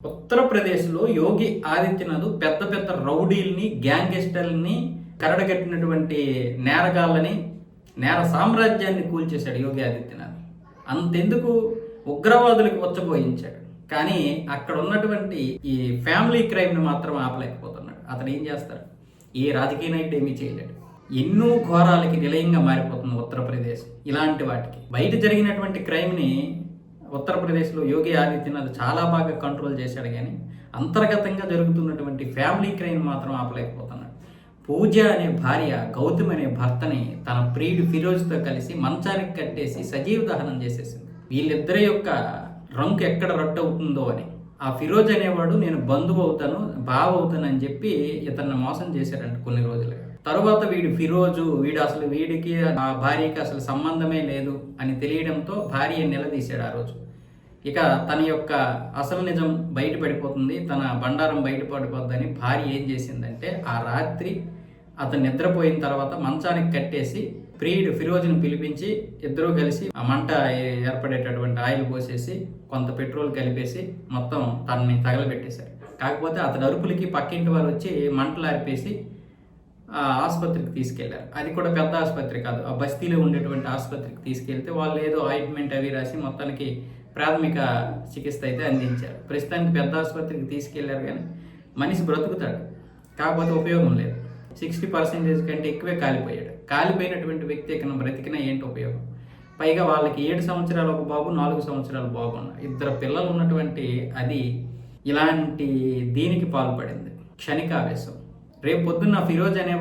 ఉత్తరప్రదేశ్లో యోగి ఆదిత్యనాథ్ పెద్ద పెద్ద రౌడీల్ని, గ్యాంగ్స్టర్లని, కరడగట్టినటువంటి నేరగాళ్ళని, నేర సామ్రాజ్యాన్ని కూల్చేశాడు యోగి ఆదిత్యనాథ్. అంతెందుకు ఉగ్రవాదులకు వచ్చబోయించాడు. కానీ అక్కడ ఉన్నటువంటి ఈ ఫ్యామిలీ క్రైమ్ని మాత్రం ఆపలేకపోతున్నాడు. అతను ఏం చేస్తాడు? ఏ రాజకీయ నాయకుడు ఏమీ చేయలేడు. ఎన్నో ఘోరాలకి నిలయంగా మారిపోతుంది ఉత్తరప్రదేశ్. ఇలాంటి వాటికి బయట జరిగినటువంటి క్రైమ్ని ఉత్తరప్రదేశ్లో యోగి ఆదిత్యనాథ్ చాలా బాగా కంట్రోల్ చేశాడు. కానీ అంతర్గతంగా జరుగుతున్నటువంటి ఫ్యామిలీ క్రైమ్ మాత్రం ఆపలేకపోతున్నాడు. పూజ అనే భార్య గౌతమ్ అనే భర్తని తన ప్రియుడు ఫిరోజ్తో కలిసి మంచానికి కట్టేసి సజీవ దహనం చేసేసింది. వీళ్ళిద్దరి యొక్క రంకు ఎక్కడ రట్టు అవుతుందో అని. ఆ ఫిరోజ్ అనేవాడు నేను బంధువు అవుతాను, బావ అవుతాను అని చెప్పి ఇతన్ని మోసం చేశాడంట కొన్ని రోజులుగా. తరువాత వీడికి ఆ భార్యకి అసలు సంబంధమే లేదు అని తెలియడంతో భార్య నిలదీశాడు ఆ రోజు. ఇక తన యొక్క అసలు నిజం బయటపడిపోతుంది, తన బండారం బయటపడిపోద్దని భార్య ఏం చేసిందంటే ఆ రాత్రి అతను నిద్రపోయిన తర్వాత మంచానికి కట్టేసి ప్రియుడు ఫిరోజ్ని పిలిపించి ఇద్దరూ కలిసి ఆ మంట ఏర్పడేటటువంటి ఆయిల్ పోసేసి కొంత పెట్రోల్ కలిపేసి మొత్తం తనని తగలబెట్టేశారు. కాకపోతే అతని అరుపులకి పక్కింటి వారు వచ్చి మంటలు ఆర్పేసి ఆసుపత్రికి తీసుకెళ్లారు. అది కూడా పెద్ద ఆసుపత్రి కాదు, ఆ బస్తీలో ఉండేటువంటి ఆసుపత్రికి తీసుకెళ్తే వాళ్ళు ఏదో ఆయింట్మెంట్ అవి రాసి మొత్తానికి ప్రాథమిక చికిత్స అయితే అందించారు. ప్రస్తుతానికి పెద్ద ఆసుపత్రికి తీసుకెళ్లారు. కానీ మనిషి బ్రతుకుతాడు, కాకపోతే ఉపయోగం లేదు. 60% కంటే ఎక్కువే కాలిపోయాడు. కాలిపోయినటువంటి వ్యక్తి ఇక బ్రతికినా ఏంటి ఉపయోగం? పైగా వాళ్ళకి 7 సంవత్సరాలు ఒక బాబు, 4 సంవత్సరాలు బాబు ఉన్నారు. 2 పిల్లలు ఉన్నటువంటి అది ఇలాంటి దీనికి పాల్పడింది. క్షణికావేశం. రేపు పొద్దున్న ఫిరోజ్ అనే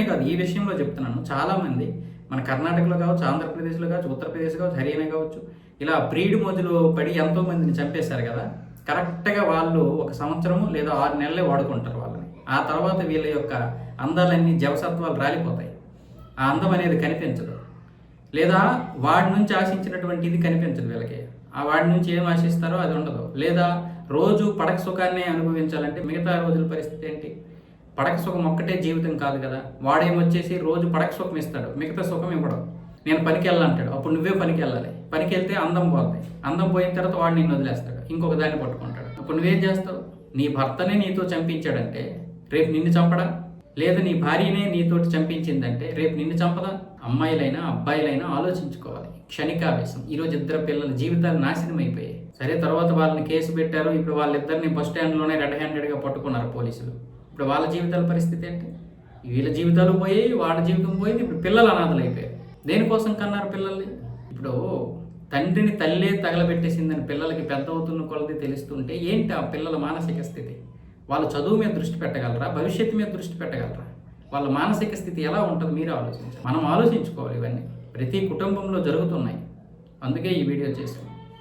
కాదు, ఈ విషయంలో చెప్తున్నాను, చాలామంది మన కర్ణాటకలో కావచ్చు, ఆంధ్రప్రదేశ్లో కావచ్చు, ఉత్తరప్రదేశ్ కావచ్చు, హర్యానా కావచ్చు, ఇలా ప్రియుడి మోజులో పడి ఎంతో మందిని చంపేశారు కదా. కరెక్ట్గా వాళ్ళు 1 సంవత్సరము లేదా 6 నెలలే వాడుకుంటారు వాళ్ళని. ఆ తర్వాత వీళ్ళ యొక్క అందాలన్నీ జవసత్వాలు రాలిపోతాయి. ఆ అందం అనేది కనిపించదు, లేదా వాడి నుంచి ఆశించినటువంటి ఇది కనిపించదు వీళ్ళకి. ఆ వాడి నుంచి ఏం ఆశిస్తారో అది ఉండదు. లేదా రోజు పడక సుఖాన్ని అనుభవించాలంటే మిగతా రోజుల పరిస్థితి ఏంటి? పడక సుఖం ఒక్కటే జీవితం కాదు కదా. వాడేమొచ్చేసి రోజు పడక సుఖం ఇస్తాడు, మిగతా సుఖం ఇవ్వడం. నేను పనికి వెళ్ళాలంటాడు, అప్పుడు నువ్వే పనికి వెళ్ళాలి. పనికి వెళ్తే అందం పోతాయి, అందం పోయిన తర్వాత వాడు నిన్ను వదిలేస్తాడు, ఇంకొక దాన్ని పట్టుకుంటాడు. అప్పుడు నువ్వేం చేస్తావు? నీ భర్తనే నీతో చంపించాడంటే రేపు నిన్ను చంపడా? లేదా నీ భార్యనే నీతోటి చంపించిందంటే రేపు నిన్ను చంపదా? అమ్మాయిలైనా అబ్బాయిలైనా ఆలోచించుకోవాలి. క్షణికావేశం. ఈరోజు 2 పిల్లల జీవితాలు నాశనం అయిపోయాయి. సరే, తర్వాత వాళ్ళని కేసు పెట్టారు. ఇప్పుడు వాళ్ళిద్దరిని బస్ స్టాండ్లోనే రెడ్ హ్యాండెడ్గా పట్టుకున్నారు పోలీసులు. ఇప్పుడు వాళ్ళ జీవితాల పరిస్థితి ఏంటి? వీళ్ళ జీవితాలు పోయాయి, వాళ్ళ జీవితం పోయింది. ఇప్పుడు పిల్లలు అనాథలు అయిపోయారు. దేనికోసం కన్నారు పిల్లల్ని? ఇప్పుడు తండ్రిని తల్లే తగలబెట్టేసిందని పిల్లలకి పెద్ద అవుతున్న కొలది తెలుస్తుంటే ఏంటి ఆ పిల్లల మానసిక స్థితి? వాళ్ళు చదువు మీద దృష్టి పెట్టగలరా? భవిష్యత్తు మీద దృష్టి పెట్టగలరా? వాళ్ళ మానసిక స్థితి ఎలా ఉంటుంది మీరే ఆలోచించాలి. మనం ఆలోచించుకోవాలి. ఇవన్నీ ప్రతి కుటుంబంలో జరుగుతున్నాయి. అందుకే ఈ వీడియో చేసాం.